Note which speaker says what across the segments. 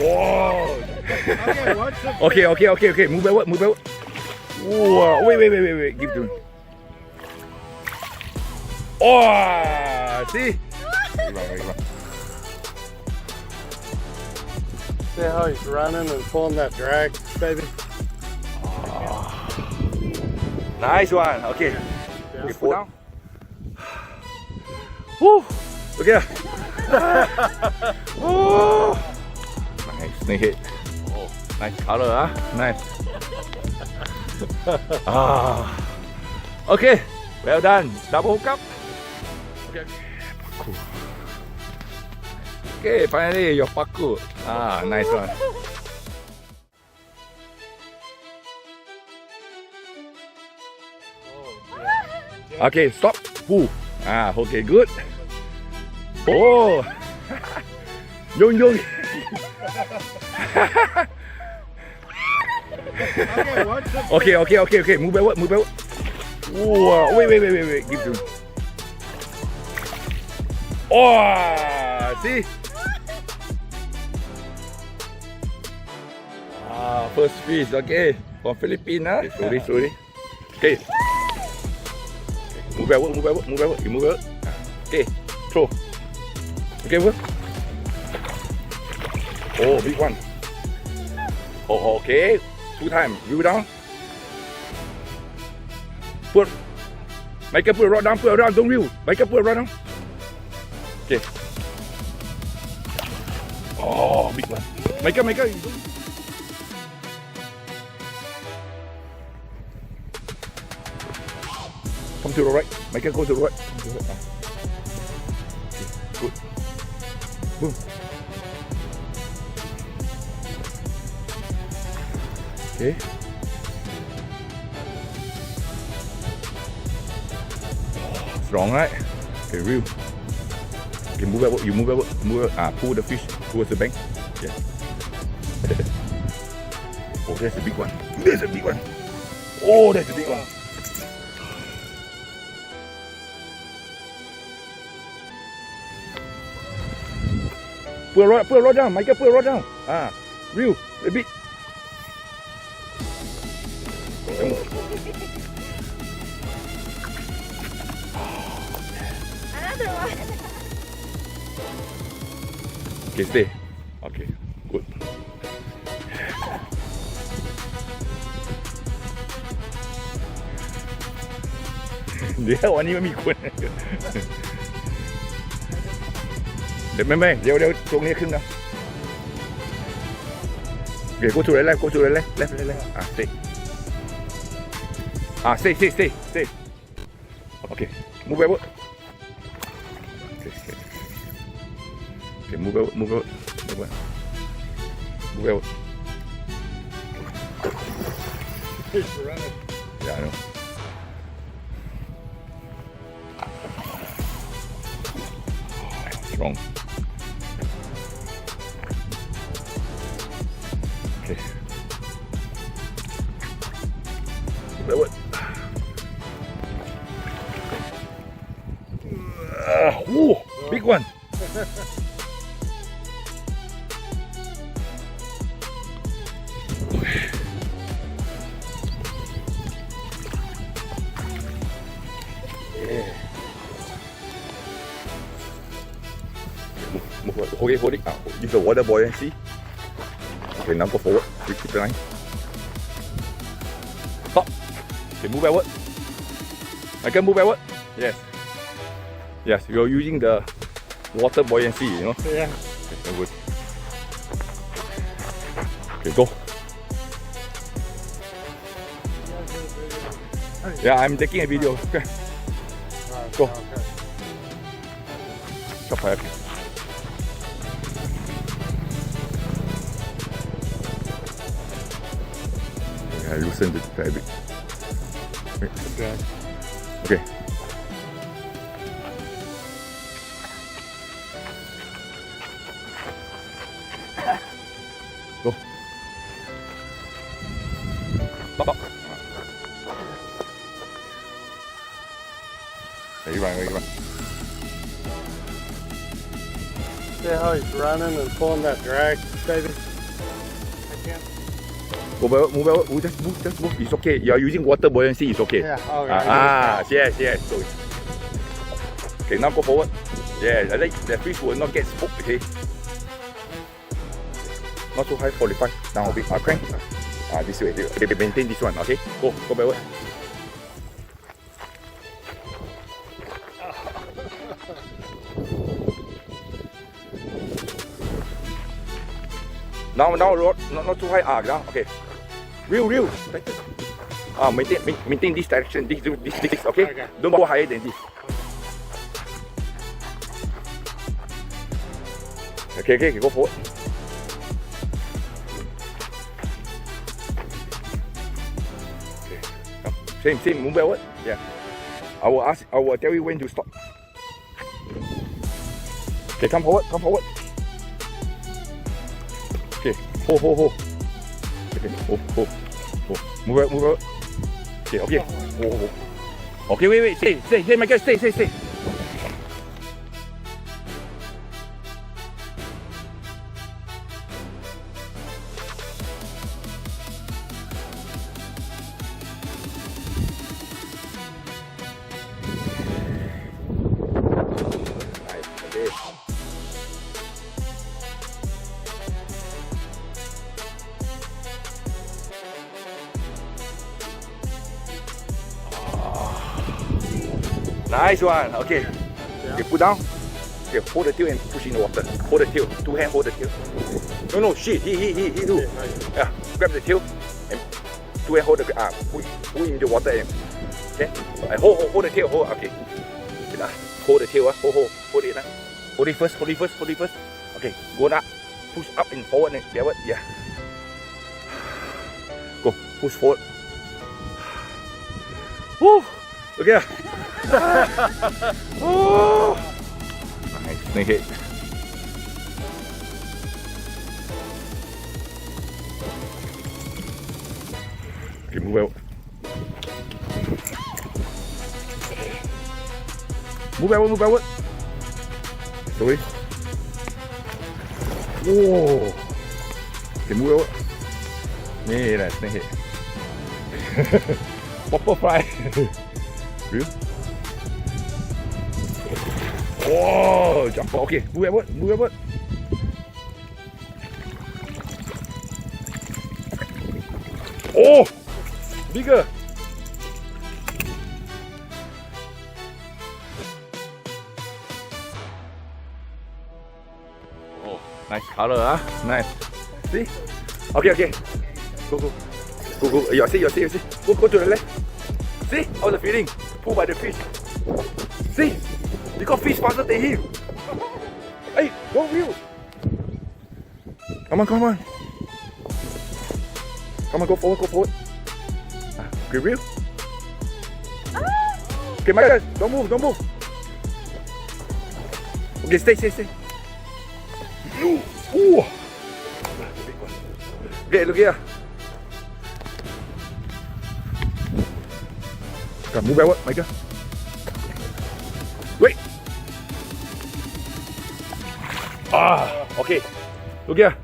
Speaker 1: Oh.
Speaker 2: Okay, what's the
Speaker 1: Okay. Move backward. Whoa. Wait. Give to me. Oh, see? Very wrong.
Speaker 2: See how he's running and pulling that drag, baby?
Speaker 1: Nice one. Okay.
Speaker 2: Yeah.
Speaker 1: Put down. Woo. Okay. Oh. Nice snake head. Oh, nice color, huh? Nice. Okay. Well done. Double hook up. Okay. Paku. Okay, finally your paku. Nice one. Okay, stop. Ooh. Okay, good. Oh. Young.
Speaker 2: Okay, what's the
Speaker 1: Okay. Move backward. Whoa. Wait. Give to me. Oh, see? First fish, okay. From Philippines, huh? Okay, slowly. Okay. Move backward. You move backward. Okay, throw. Okay, work. Oh, big one. Oh, okay. 2 times. Reel down. Michael, put a rod down. Don't reel. Michael, put a rod down. Okay. Oh, big one. Michael. Come to the right. Michael, go to the right. Okay, good. Boom. Okay. Strong, right? Okay, reel. Okay, move backward. You move backward. Pull the fish towards the bank. Yeah. Oh, that's a big one. Oh, that's a big one. Put a rod down. Michael, put a rod down. Reel a bit.
Speaker 3: Another one.
Speaker 1: Okay, stay. Okay, good. Diaวันนี้ไม่มีคนเดี๋ยวไม่เดี๋ยวตรงนี้ขึ้นนะเดี๋ยว go to the left stay okay move backward okay move backward
Speaker 2: He's running.
Speaker 1: yeah I know strong. Okay. What? Whoa, big one. Okay, hold it. Use the water buoyancy. Okay, now go forward. We keep the line. Stop. Okay, move backward. I can move backward. Yes, you're using the water buoyancy, you know.
Speaker 2: Yeah.
Speaker 1: Okay, good. Okay, go. Yeah, I'm taking a video. Okay. Go.
Speaker 2: Okay.
Speaker 1: Chop fire. I loosened it a bit. Okay. Go. Stop. There you run.
Speaker 2: See how he's running and pulling that drag, baby? again.
Speaker 1: Move out. Just move. It's okay. You are using water buoyancy. It's okay.
Speaker 2: Yeah. Oh, yeah.
Speaker 1: Yes. So, okay, now go forward. Yeah, I think the fish will not get spooked. Okay. Not so high. 45. Down a bit. Crank. This way. Okay, maintain this one. Okay. Go backward. Now, not too high. Down. Okay. Real. Maintain this direction. This. Okay. Don't go higher than this. Okay. Go forward. Okay. Same. Move backward. Yeah. I will tell you when to stop. Okay. Come forward. Okay, hold. Okay, hold. Move out. Okay. Hold. Okay, wait. Stay, Michael. Stay. Nice one. Okay. Okay, put down. Okay, hold the tail and push in the water. Hold the tail. Two hands hold the tail. No, shit. He do. Yeah, grab the tail and two hands hold the pull in the water and okay. Hold the tail. Hold. Okay. Hold the tail. Hold it. Hold it first. Okay, go up. Push up and forward and backward. Yeah. Go. Push forward. Woo. Okay. Oh. Nice, snake head. Okay, move out. Move out. Sorry. Whoa. Okay, move out. Yeah, snake head. Popper fry. Real? Oh, jump! Okay, move outward. Oh, bigger. Oh, nice color, nice. See? Okay. Go. You see. Go to the left. See? How's the feeling? Pulled by the fish. See? You got fish faster than him. Hey, go real. Come on. Come on, go forward. Okay, real. Okay, Michael, don't move. Okay, stay. Ooh. Okay, look here. Come, move backward, Michael. Wait. Okay. Look here.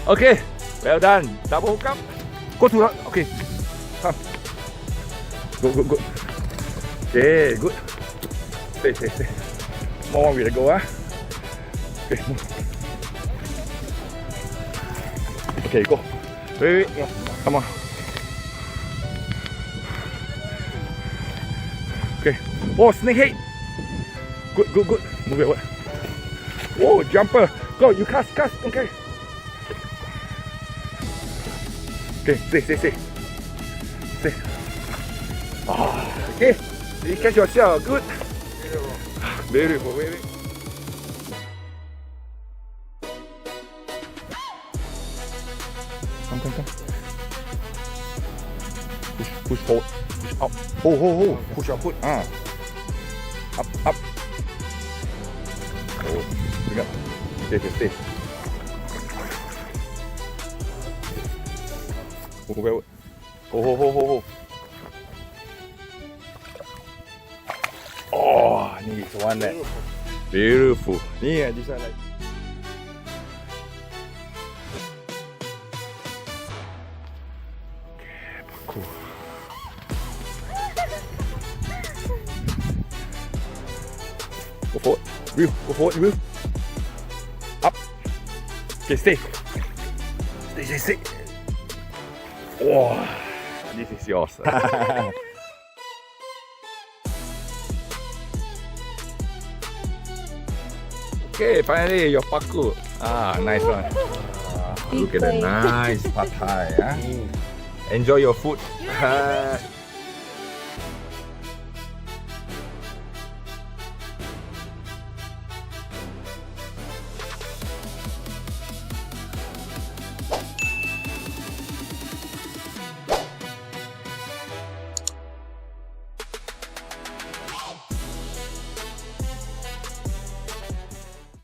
Speaker 1: Okay. Well done. Double hook up. Go to the. Okay. Come. Go. Okay, good. Stay. More way to go, Okay, move. Okay, go. Wait. Come on. Okay. Oh, snake head. Good. Move it. Whoa, jumper. Go, you cast. Okay. Okay, stay. Okay. You catch yourself. Good. Beautiful. Wait. Come. Push forward. Push up. Hold. Push up. Up. Oh, bring up. Stay. Go backward. Oh. Oh, this is one that beautiful. Yeah, this one like. Cool. Go forward, Will. Go forward, Will. Up. Okay, stay. Stay. Oh, this is yours. Okay, finally your paku. Nice one. Look at the nice pad thai. Enjoy your food.